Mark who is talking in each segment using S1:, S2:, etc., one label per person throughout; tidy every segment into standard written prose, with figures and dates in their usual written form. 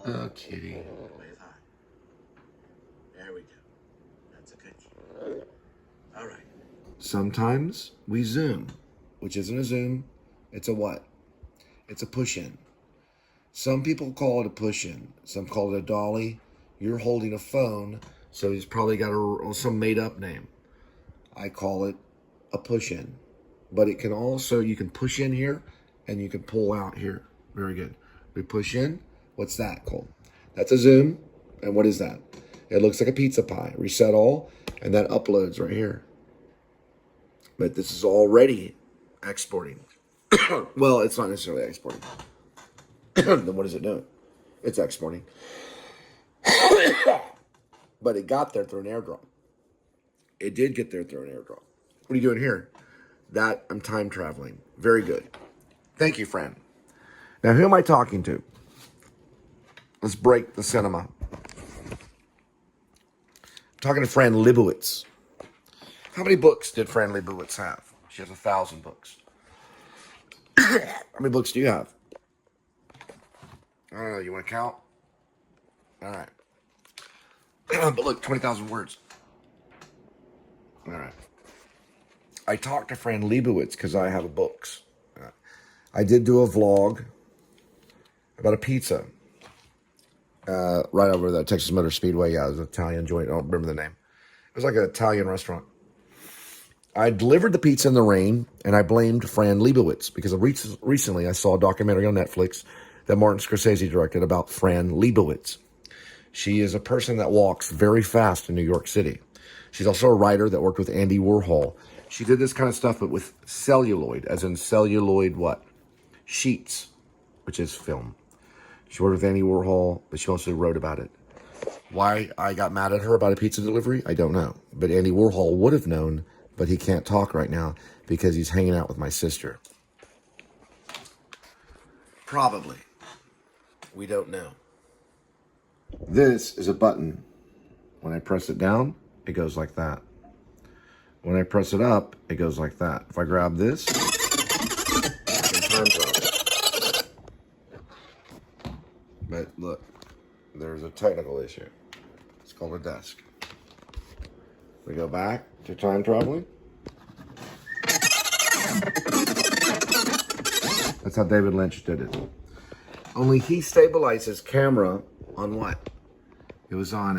S1: Oh, kitty.
S2: Wave high. There we go. That's a good key. All right.
S1: Sometimes we zoom, which isn't a zoom. It's a what? It's a push-in. Some people call it a push-in. Some call it a dolly. You're holding a phone, so he's probably got some made-up name. I call it a push-in. But it can also, you can push in here, and you can pull out here. Very good. We push in. What's that, Cole? That's a zoom. And what is that? It looks like a pizza pie. Reset all, and that uploads right here. But this is already exporting. Well, it's not necessarily exporting. Then what is it doing? It's exporting. But it got there through an airdrop. It did get there through an airdrop. What are you doing here? That, I'm time traveling. Very good. Thank you, friend. Now, who am I talking to? Let's break the cinema. I'm talking to Fran Lebowitz. How many books did Fran Lebowitz have? She has 1,000 books. How many books do you have? I don't know. You want to count? All right. But look, 20,000 words. All right. I talked to Fran Lebowitz because I have books. I did do a vlog about a pizza right over the Texas Motor Speedway. Yeah, it was an Italian joint. I don't remember the name. It was like an Italian restaurant. I delivered the pizza in the rain, and I blamed Fran Lebowitz because recently I saw a documentary on Netflix that Martin Scorsese directed about Fran Lebowitz. She is a person that walks very fast in New York City. She's also a writer that worked with Andy Warhol. She did this kind of stuff, but with celluloid, as in celluloid what? Sheets, which is film. She worked with Andy Warhol, but she also wrote about it. Why I got mad at her about a pizza delivery, I don't know. But Andy Warhol would have known, but he can't talk right now because he's hanging out with my sister. Probably. We don't know. This is a button. When I press it down, it goes like that. When I press it up, it goes like that. If I grab this, I can time travel. But look, there's a technical issue. It's called a desk. We go back to time traveling. That's how David Lynch did it. Only he stabilized his camera on what? It was on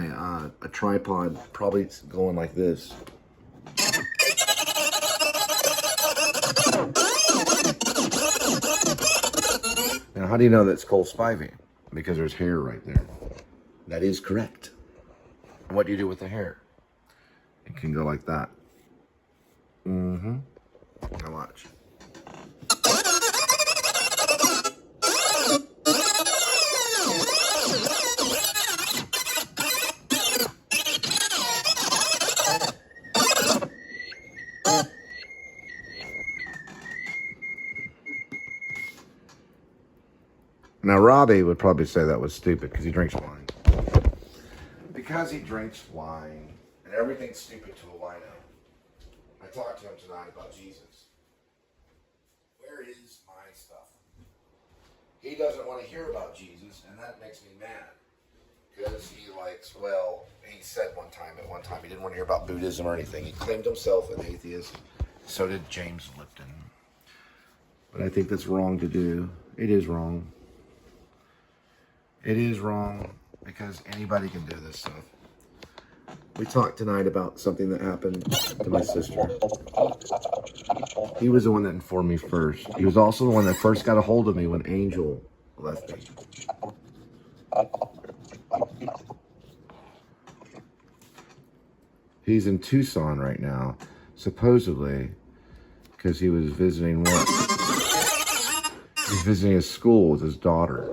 S1: a tripod, probably going like this. Now, how do you know that's Cole Spivey? Because there's hair right there. That is correct. What do you do with the hair? It can go like that. Now watch. Now, Robbie would probably say that was stupid because he drinks wine. Because he drinks wine, and everything's stupid to a wino. I talked to him tonight about Jesus. Where is my stuff? He doesn't want to hear about Jesus, and that makes me mad. Because he likes, well, he said one time he didn't want to hear about Buddhism or anything. He claimed himself an atheist. So did James Lipton. But I think that's wrong to do. It is wrong. It is wrong because anybody can do this stuff. We talked tonight about something that happened to my sister. He was the one that informed me first. He was also the one that first got a hold of me when Angel left me. He's in Tucson right now, supposedly, because he was visiting what? He's visiting his school with his daughter.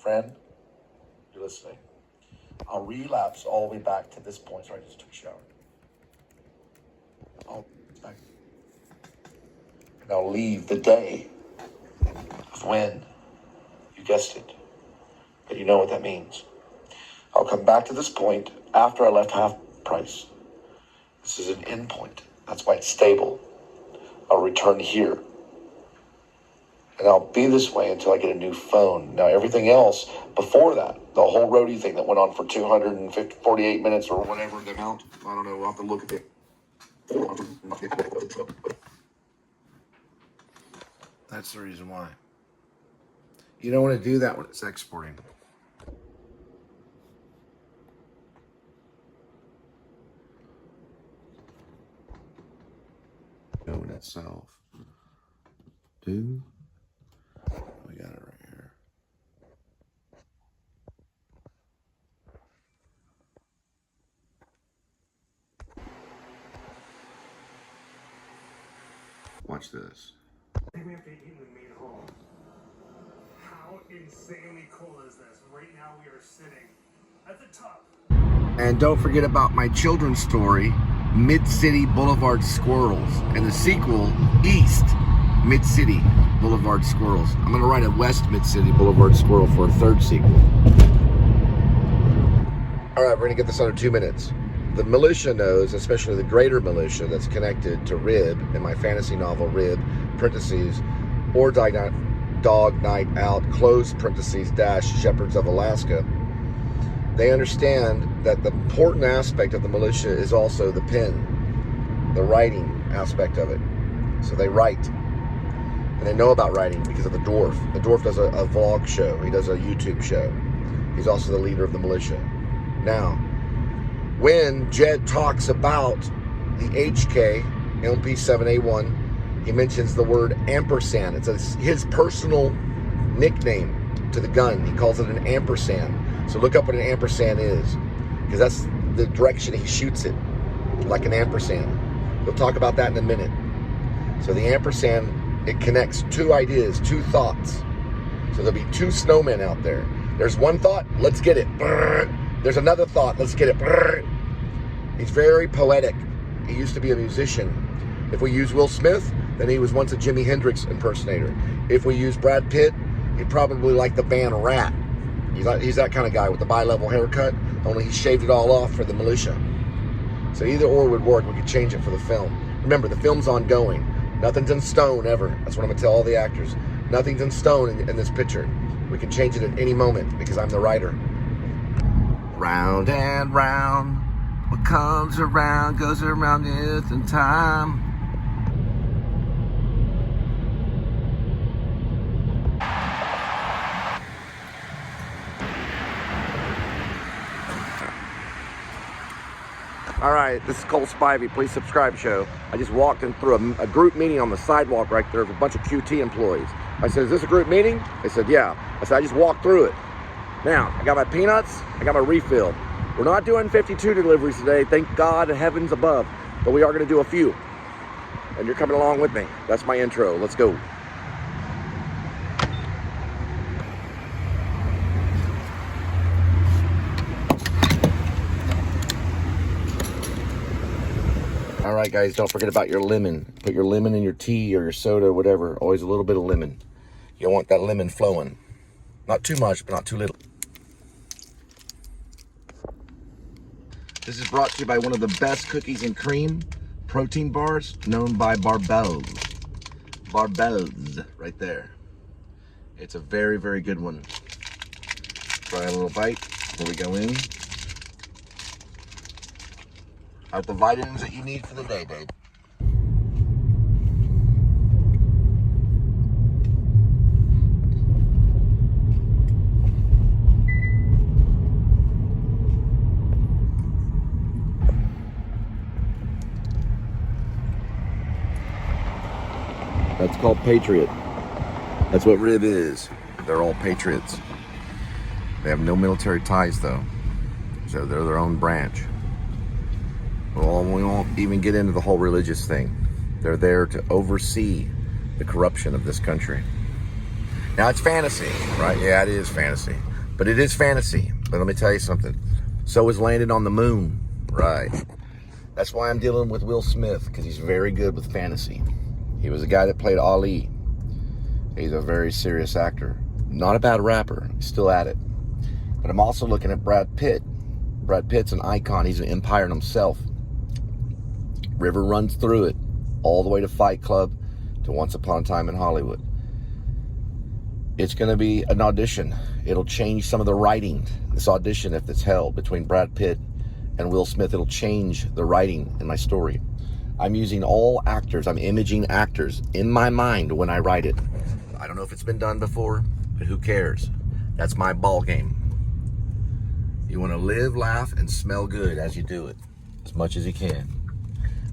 S3: Friend, you're listening. I'll relapse all the way back to this point. Sorry, I just took a shower. And I'll leave the day of when, you guessed it, but you know what that means. I'll come back to this point after I left half price. This is an end point. That's why it's stable. I'll return here. And I'll be this way until I get a new phone. Now, everything else before that, the whole Roadie thing that went on for 248 minutes or whatever the amount, I don't know, we'll have to look at it.
S1: That's the reason why. You don't want to do that when it's exporting. Go in itself. We got it right here. Watch this.
S4: I think we have to eat in the main hall. How insanely cool is this? Right now we are sitting at the top.
S1: And don't forget about my children's story, Mid-City Boulevard Squirrels, and the sequel, East Mid-City Boulevard Squirrels. I'm gonna write a West Mid-City Boulevard Squirrel for a third sequel. All right, we're gonna get this under 2 minutes. The militia knows, especially the greater militia that's connected to Rib in my fantasy novel, Rib, parentheses, or Dog Night Out, close parentheses, dash, Shepherds of Alaska. They understand that the important aspect of the militia is also the pen, the writing aspect of it. So they write. And they know about writing because of the dwarf. The dwarf does a vlog show. He does a YouTube show. He's also the leader of the militia. Now, when Jed talks about the HK, LP7A1, he mentions the word ampersand. It's his personal nickname to the gun. He calls it an ampersand. So look up what an ampersand is, because that's the direction he shoots it, like an ampersand. We'll talk about that in a minute. So the ampersand, it connects two ideas, two thoughts. So there'll be two snowmen out there. There's one thought, let's get it. There's another thought, let's get it. He's very poetic. He used to be a musician. If we use Will Smith, then he was once a Jimi Hendrix impersonator. If we use Brad Pitt, he'd probably like the band Rat. He's that kind of guy with the bi-level haircut, only he shaved it all off for the militia. So either or would work. We could change it for the film. Remember, the film's ongoing. Nothing's in stone ever. That's what I'm going to tell all the actors. Nothing's in stone in this picture. We can change it at any moment because I'm the writer. Round and round, what comes around goes around in time. All right, this is Cole Spivey. Please subscribe show. I just walked in through a group meeting on the sidewalk right there with a bunch of QT employees. I said, is this a group meeting? They said, yeah. I said, I just walked through it. Now, I got my peanuts, I got my refill. We're not doing 52 deliveries today, thank God, heavens above. But we are gonna do a few. And you're coming along with me. That's my intro, let's go. All right, guys, don't forget about your lemon. Put your lemon in your tea or your soda or whatever. Always a little bit of lemon. You want that lemon flowing. Not too much, but not too little. This is brought to you by one of the best cookies and cream protein bars known by Barbell's. Barbell's, right there. It's a very, very good one. Try a little bite before we go in. Have the vitamins that you need for the day, babe. That's called Patriot. That's what Rib is. They're all patriots. They have no military ties, though. So they're their own branch. Well, we won't even get into the whole religious thing. They're there to oversee the corruption of this country. Now, it's fantasy, right? Yeah, it is fantasy. But it is fantasy. But let me tell you something. So is Landing on the Moon. Right. That's why I'm dealing with Will Smith, because he's very good with fantasy. He was a guy that played Ali. He's a very serious actor. Not a bad rapper. He's still at it. But I'm also looking at Brad Pitt. Brad Pitt's an icon. He's an empire in himself. River runs through it. All the way to Fight Club to Once Upon a Time in Hollywood. It's going to be an audition. It'll change some of the writing. This audition, if it's held between Brad Pitt and Will Smith, it'll change the writing in my story. I'm using all actors. I'm imaging actors in my mind when I write it. I don't know if it's been done before, but who cares? That's my ball game. You want to live, laugh, and smell good as you do it, as much as you can.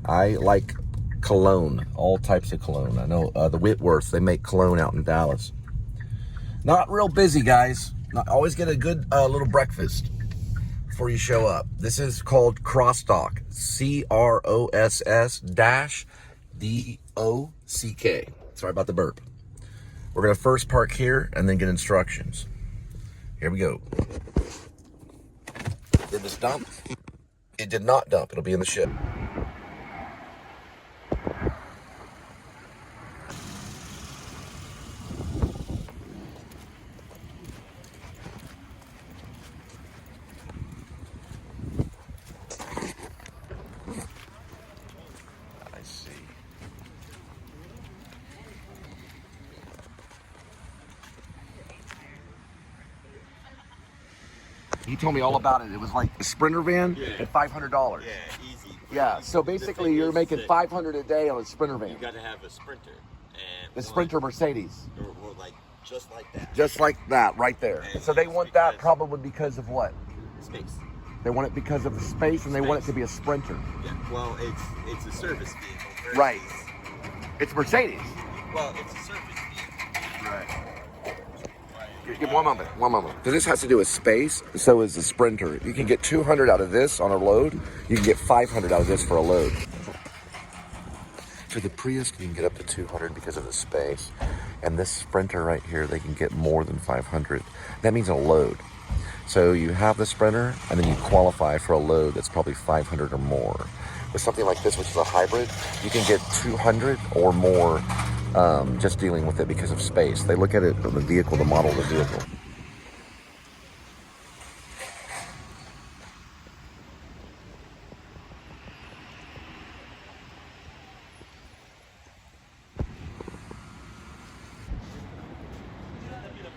S1: I like cologne, all types of cologne. I know the Whitworths, they make cologne out in Dallas. Not real busy, guys. Always get a good little breakfast before you show up. This is called Crosstalk. CROSS-DOCK. Sorry about the burp. We're going to first park here and then get instructions. Here we go. Did this dump? It did not dump. It'll be in the ship. I see. He told me all about it. It was like a Sprinter van at $500.
S2: Yeah, easy.
S1: Yeah, so basically you're making $500 a day on a Sprinter van.
S2: You got to have a Sprinter. And
S1: The Sprinter Mercedes.
S2: or like, just like that.
S1: Just like that, right there.
S2: And
S1: So they
S2: it's
S1: want that
S2: because-
S1: probably because of what?
S2: Space.
S1: They want it because of the space, and they want it to be a Sprinter.
S2: Yeah, well, it's a service vehicle.
S1: Right. It's Mercedes.
S2: Well, it's a service vehicle.
S1: Right. Give one moment. Because this has to do with space, so is the Sprinter. You can get 200 out of this on a load. You can get 500 out of this for a load. For the Prius, you can get up to 200 because of the space. And this Sprinter right here, they can get more than 500. That means a load. So you have the Sprinter, and then you qualify for a load that's probably 500 or more. With something like this, which is a hybrid, you can get 200 or more just dealing with it because of space. They look at it on the vehicle, the model of the vehicle.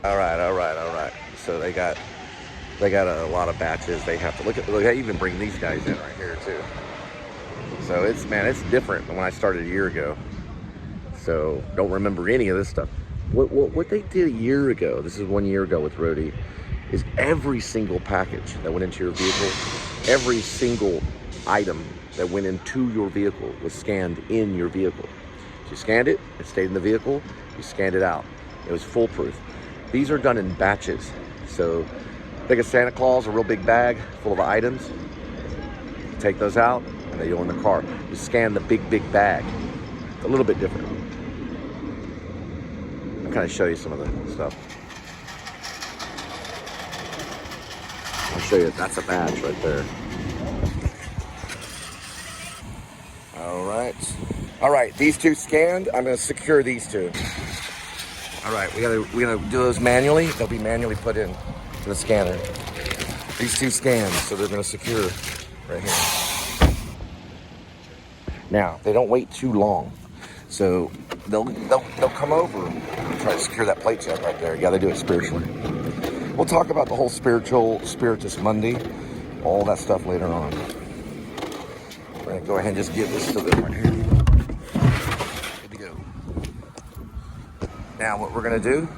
S1: All right. So they got a lot of batches. They have to look. I even bring these guys in right here too. So it's different than when I started a year ago. So don't remember any of this stuff. What they did a year ago, this is 1 year ago with Roadie, is every single package that went into your vehicle, every single item that went into your vehicle was scanned in your vehicle. So you scanned it, it stayed in the vehicle, you scanned it out. It was foolproof. These are done in batches. So think of Santa Claus, a real big bag full of items. Take those out and they go in the car. You scan the big bag. A little bit different. I'll kind of show you some of the stuff. I'll show you, that's a badge right there. All right, these two scanned. I'm gonna secure these two. All right, we're gonna do those manually. They'll be manually put in to the scanner. These two scans, so they're gonna secure right here. Now, they don't wait too long. So they'll come over and try to secure that plate check right there. Yeah, they do it spiritually. We'll talk about the whole Spiritus Monday, all that stuff later on. We're gonna go ahead and just give this to them right here. Here we go. Now what we're gonna do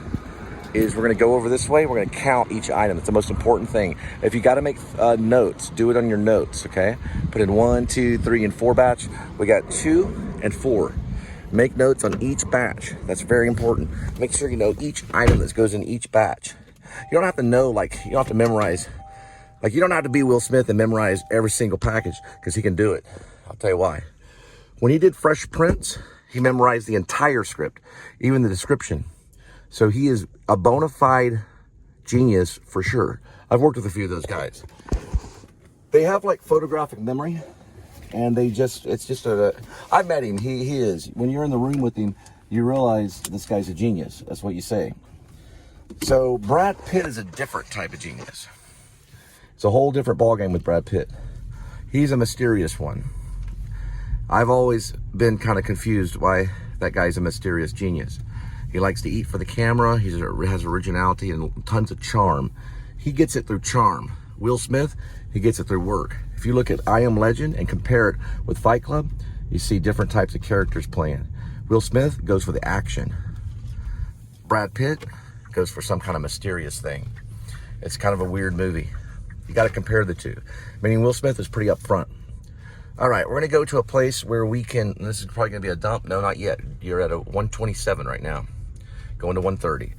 S1: is we're gonna go over this way. We're gonna count each item. It's the most important thing. If you gotta make notes, do it on your notes, okay? Put in 1, 2, 3, and 4 batch. We got 2 and 4. Make notes on each batch. That's very important. Make sure you know each item that goes in each batch. You don't have to know, you don't have to memorize. You don't have to be Will Smith and memorize every single package because he can do it. I'll tell you why. When he did Fresh Prince, he memorized the entire script, even the description. So he is a bona fide
S3: genius for sure. I've worked with a few of those guys. They have like photographic memory, and it's just I've met him. He is. When you're in the room with him, you realize this guy's a genius. That's what you say. So Brad Pitt is a different type of genius. It's a whole different ballgame with Brad Pitt. He's a mysterious one. I've always been kind of confused why that guy's a mysterious genius. He likes to eat for the camera. He has originality and tons of charm. He gets it through charm. Will Smith, he gets it through work. If you look at I Am Legend and compare it with Fight Club, you see different types of characters playing. Will Smith goes for the action. Brad Pitt goes for some kind of mysterious thing. It's kind of a weird movie. You got to compare the two. Meaning Will Smith is pretty upfront. All right, we're going to go to a place where we can, this is probably going to be a dump. No, not yet. You're at a 127 right now. Going to 130.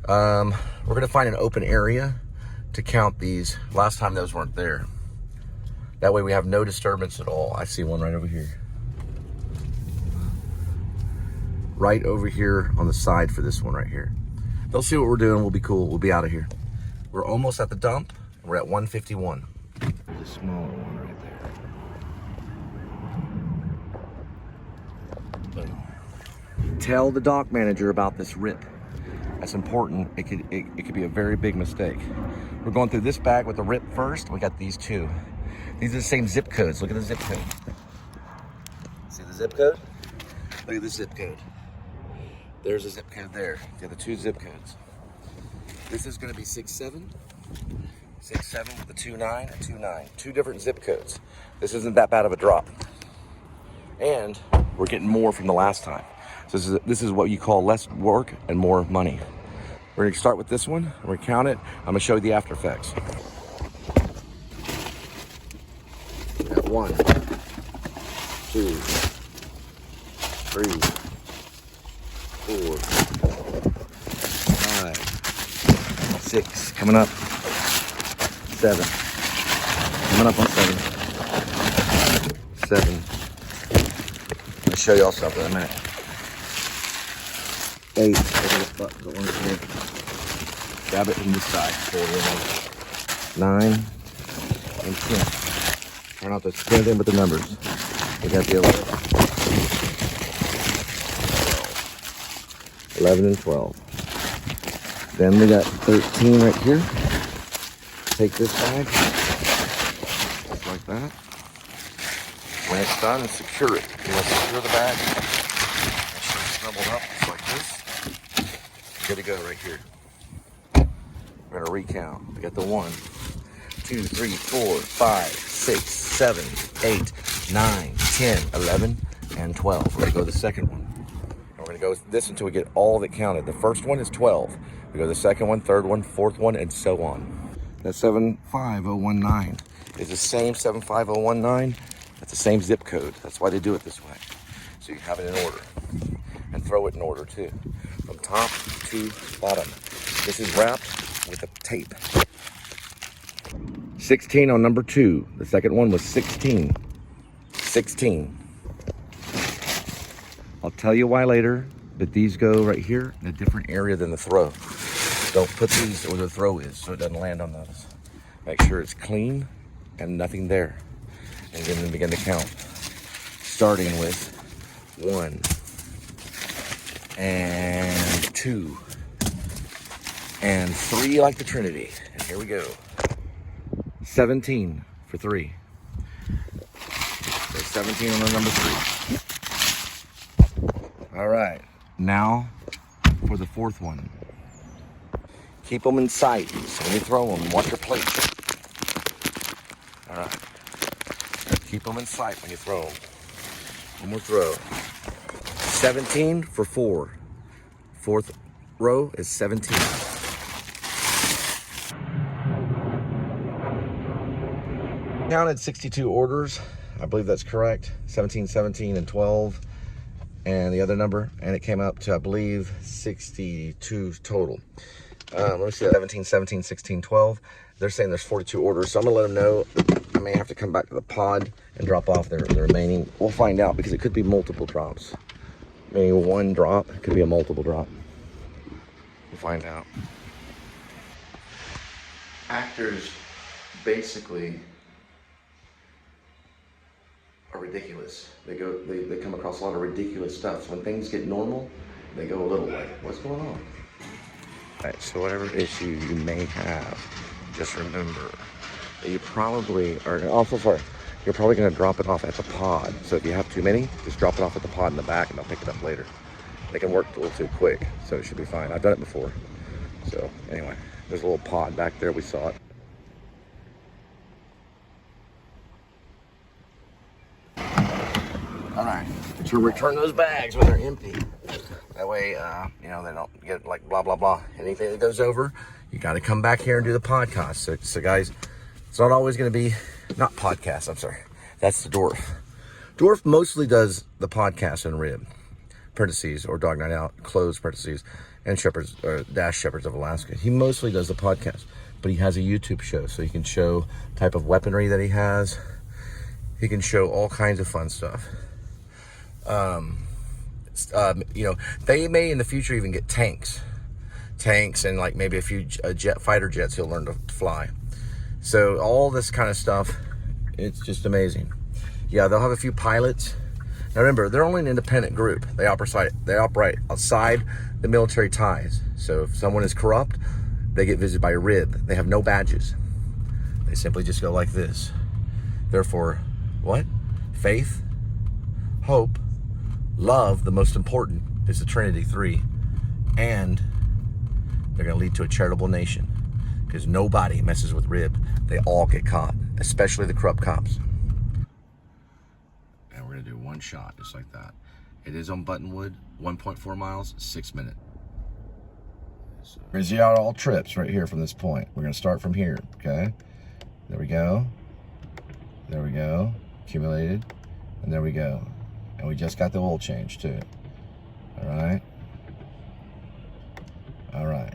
S3: We're going to find an open area to count these. Last time those weren't there. That way we have no disturbance at all. I see one right over here. Right over here on the side for this one right here. They'll see what we're doing. We'll be cool. We'll be out of here. We're almost at the dump. We're at 151. There's a smaller one right there. Boom. Tell the dock manager about this rip. That's important. It could be a very big mistake. We're going through this bag with the rip first. We got these two. These are the same zip codes. Look at the zip code. See the zip code? Look at the zip code. There's a zip code there. You got the two zip codes. This is going to be 67. 67 with the 29 and 29. Two different zip codes. This isn't that bad of a drop. And we're getting more from the last time. So this is what you call less work and more money. We're gonna start with this one. We're gonna count it. I'm gonna show you the after effects. We got 1, 2, 3, 4, 5, 6, coming up. 7, coming up on 7. 7. I'll show y'all something in a minute. 8. Grab it from this side. 9 and 10. Try not to spin anything but the numbers. We got the 11 and 12. Then we got 13 right here. Take this bag, just like that. When it's done, secure it. You want to secure the bag. Make sure it's snuggled up just like this. Good to go right here. We're gonna recount. We got the 1, 2, 3, 4, 5, 6, 7, 8, 9, 10, 11, and 12. We're gonna go to the second one. And we're gonna go with this until we get all of it counted. The first one is 12. We go to the second one, third one, fourth one, and so on. That 75019 is the same 75019. That's the same zip code. That's why they do it this way. So you have it in order. And throw it in order too. From top to bottom. This is wrapped with a tape. 16 on number 2. The second one was 16. 16. I'll tell you why later, but these go right here in a different area than the throw. Don't put these where the throw is so it doesn't land on those. Make sure it's clean and nothing there. And then begin to count. Starting with 1 and 2 and 3 like the Trinity. And here we go. 17 for 3. So 17 on the number 3. All right, now for the fourth one. Keep them in sight. So when you throw them, watch your plate. All right. Keep them in sight when you throw them. One more throw. 17 for 4. Fourth row is 17. Counted 62 orders. I believe that's correct. 17, 17, and 12. And the other number. And it came up to, I believe, 62 total. Let me see, 17, 17, 16, 12. They're saying there's 42 orders, so I'm gonna let them know. I may have to come back to the pod and drop off the remaining. We'll find out because it could be multiple drops. Maybe one drop, it could be a multiple drop. We'll find out. actors basically are ridiculous. They come across a lot of ridiculous stuff. So when things get normal, they go a little like, what's going on? Right, so whatever issue you may have, just remember that you probably are, also sorry, you're probably going to drop it off at the pod. So if you have too many, just drop it off at the pod in the back and they'll pick it up later. They can work a little too quick, so it should be fine. I've done it before. So anyway, there's a little pod back there, we saw it. All right, to return those bags when they're empty. That way, you know, they don't get like blah, blah, blah. Anything that goes over, you got to come back here and do the podcast. So guys, it's not always going to be, not podcast, I'm sorry. That's the Dwarf. Dwarf mostly does the podcast and Rib, parentheses, or Dog Night Out, close parentheses, and Shepherds, or Dash Shepherds of Alaska. He mostly does the podcast, but he has a YouTube show, so he can show type of weaponry that he has. He can show all kinds of fun stuff. You know, they may in the future even get tanks and like maybe a few fighter jets he'll learn to fly. So all this kind of stuff, it's just amazing. Yeah, they'll have a few pilots. Now remember, they're only an independent group. They operate outside the military ties. So if someone is corrupt, they get visited by a RIB. They have no badges. They simply just go like this. Therefore, what? Faith, hope, love, the most important, is the Trinity 3, and they're going to lead to a charitable nation because nobody messes with RIB. They all get caught, especially the corrupt cops. And we're going to do one shot just like that. It is on Buttonwood, 1.4 miles, 6 minutes. So, here's the all trips right here from this point. We're going to start from here, okay? There we go. There we go. Accumulated. And there we go. And we just got the oil change too. All right. All right.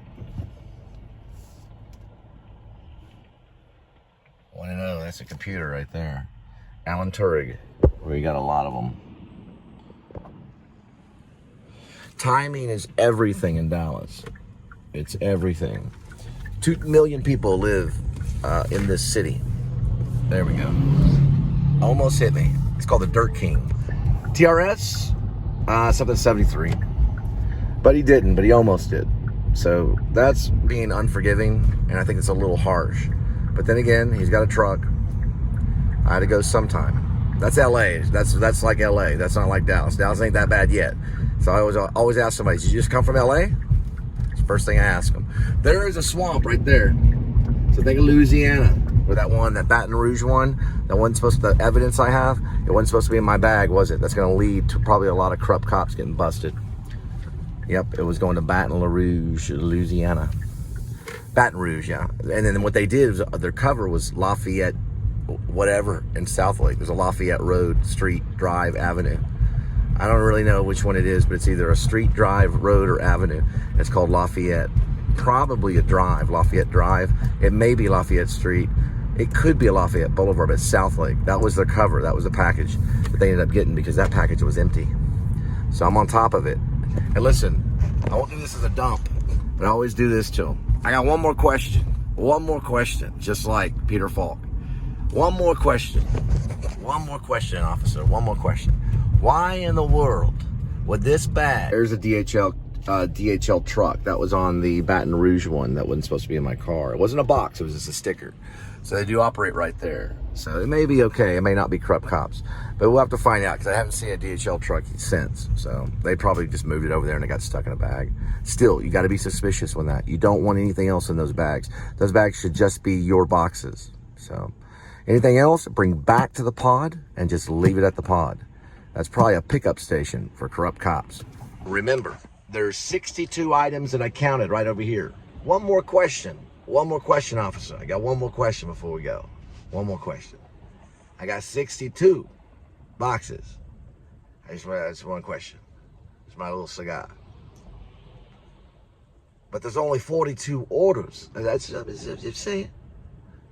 S3: 1-0, that's a computer right there. Alan Turing. We got a lot of them. Timing is everything in Dallas. It's everything. 2 million people live in this city. There we go. Almost hit me. It's called the Dirt King. TRS, something 73. But he didn't, but he almost did. So that's being unforgiving, and I think it's a little harsh. But then again, he's got a truck. I had to go sometime. That's LA. That's like LA. That's not like Dallas. Dallas ain't that bad yet. So I always ask somebody, did you just come from LA? It's the first thing I ask them. There is a swamp right there. So think of Louisiana. Or that one, that Baton Rouge one, that wasn't supposed to, the evidence I have, it wasn't supposed to be in my bag, was it? That's going to lead to probably a lot of corrupt cops getting busted. Yep, it was going to Baton Rouge, Louisiana. Baton Rouge, yeah. And then what they did was their cover was Lafayette, whatever, in Southlake. There's a Lafayette Road, Street, Drive, Avenue. I don't really know which one it is, but it's either a street, drive, road, or avenue. It's called Lafayette. Probably a drive, Lafayette Drive. It may be Lafayette Street. It could be a Lafayette Boulevard, but it's Southlake. That was their cover. That was the package that they ended up getting because that package was empty. So I'm on top of it. And listen, I won't do this as a dump, but I always do this to them. I got one more question. One more question, just like Peter Falk. One more question. One more question, officer. One more question. Why in the world would this bag... There's a DHL truck that was on the Baton Rouge one that wasn't supposed to be in my car. It wasn't a box, it was just a sticker. So they do operate right there. So it may be okay, it may not be corrupt cops. But we'll have to find out because I haven't seen a DHL truck since. So they probably just moved it over there and it got stuck in a bag. Still, you got to be suspicious when that. You don't want anything else in those bags. Those bags should just be your boxes. So anything else, bring back to the pod and just leave it at the pod. That's probably a pickup station for corrupt cops. Remember, there's 62 items that I counted right over here. One more question. One more question, officer. I got one more question before we go. One more question. I got 62 boxes. That's one question. It's my little cigar. But there's only 42 orders. That's just saying.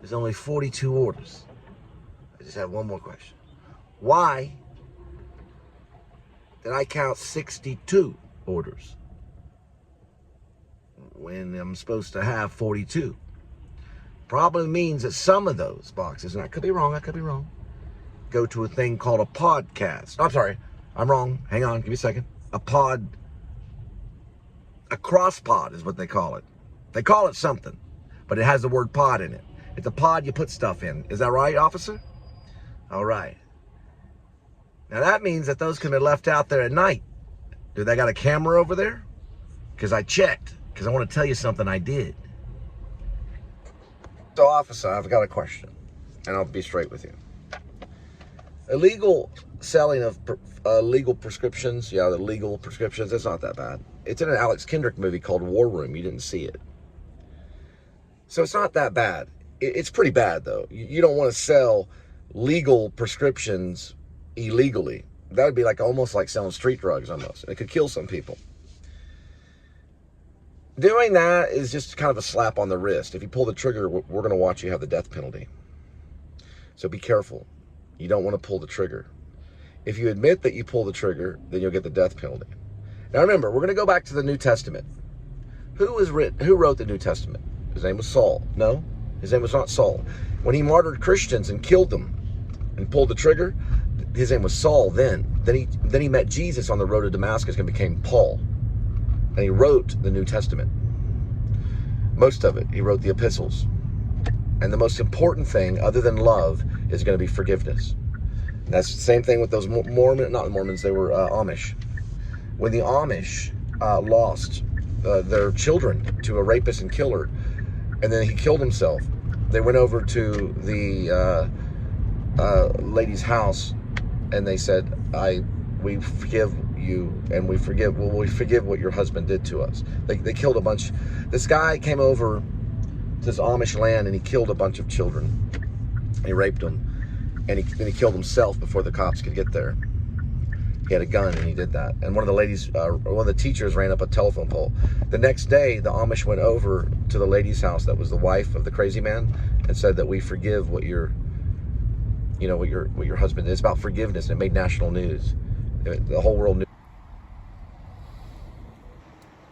S3: There's only 42 orders. I just have one more question. Why did I count 62 orders when I'm supposed to have 42?
S1: probably means that some of those boxes, and I could be wrong, go to a thing called a podcast. I'm sorry, I'm wrong. Hang on, give me a second. A cross pod is what they call it. They call it something, but it has the word pod in it. It's a pod you put stuff in. Is that right, officer? All right. Now that means that those can be left out there at night. Do they got a camera over there? Because I checked, because I want to tell you something I did. So, officer, I've got a question, and I'll be straight with you. Illegal selling of legal prescriptions, yeah, the legal prescriptions, it's not that bad. It's in an Alex Kendrick movie called War Room. You didn't see it. So it's not that bad. It's pretty bad, though. You don't want to sell legal prescriptions illegally. That would be like almost like selling street drugs almost. It could kill some people. Doing that is just kind of a slap on the wrist. If you pull the trigger, we're going to watch you have the death penalty. So be careful. You don't want to pull the trigger. If you admit that you pull the trigger, then you'll get the death penalty. Now remember, we're going to go back to the New Testament. Who wrote the New Testament? His name was Saul. No, his name was not Saul. When he martyred Christians and killed them and pulled the trigger, his name was Saul then. Then he met Jesus on the road to Damascus and became Paul. And he wrote the New Testament. Most of it, he wrote the epistles. And the most important thing, other than love, is going to be forgiveness. And that's the same thing with those not Mormons, they were Amish. When the Amish lost their children to a rapist and killer, and then he killed himself, they went over to the lady's house, and they said, we forgive you, and we forgive what your husband did to us. They killed a bunch. This guy came over to this Amish land, and he killed a bunch of children. He raped them, and he killed himself before the cops could get there. He had a gun, and he did that. And one of the teachers ran up a telephone pole. The next day, the Amish went over to the lady's house that was the wife of the crazy man and said that we forgive what your husband did. It's about forgiveness, and it made national news. The whole world knew.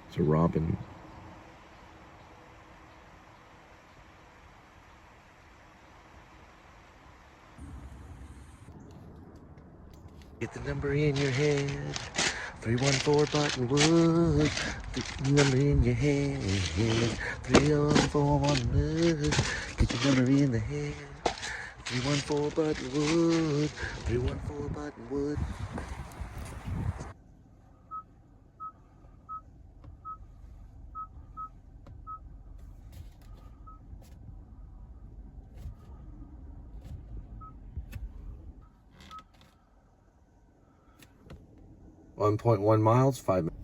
S1: It's a robin. Get the number in your head. 314 Buttonwood. Get the number in your head. 314 Buttonwood. Get your number in the head. 314 Buttonwood. 314 Buttonwood. .1 miles, 5 minutes.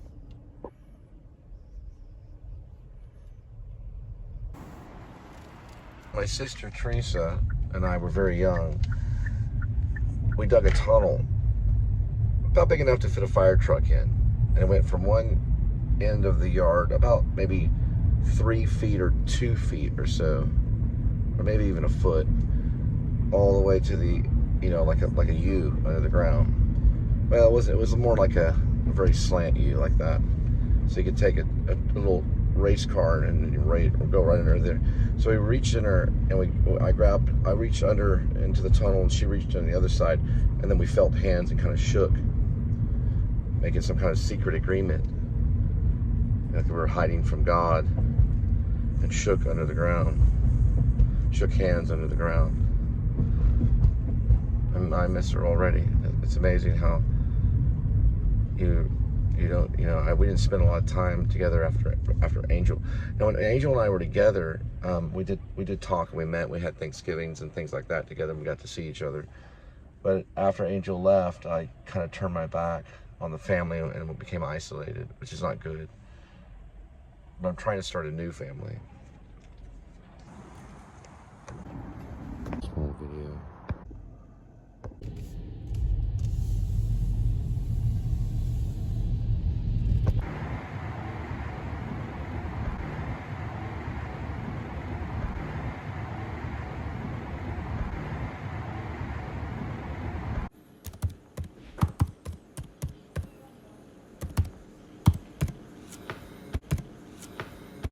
S1: My sister Teresa and I were very young. We dug a tunnel about big enough to fit a fire truck in, and it went from one end of the yard about maybe 3 feet or 2 feet or so, or maybe even a foot, all the way to the, like a U under the ground. Well, it was more like a very slant U like that. So you could take a little race car and go right under there. So we reached in her, and I reached under into the tunnel, and she reached on the other side, and then we felt hands and kind of shook, making some kind of secret agreement. Like we were hiding from God, and shook under the ground. Shook hands under the ground. And I miss her already. It's amazing how we didn't spend a lot of time together after Angel. Now, when Angel and I were together, we did talk, and we met. We had Thanksgivings and things like that together. And we got to see each other. But after Angel left, I kind of turned my back on the family and became isolated, which is not good. But I'm trying to start a new family. Small video.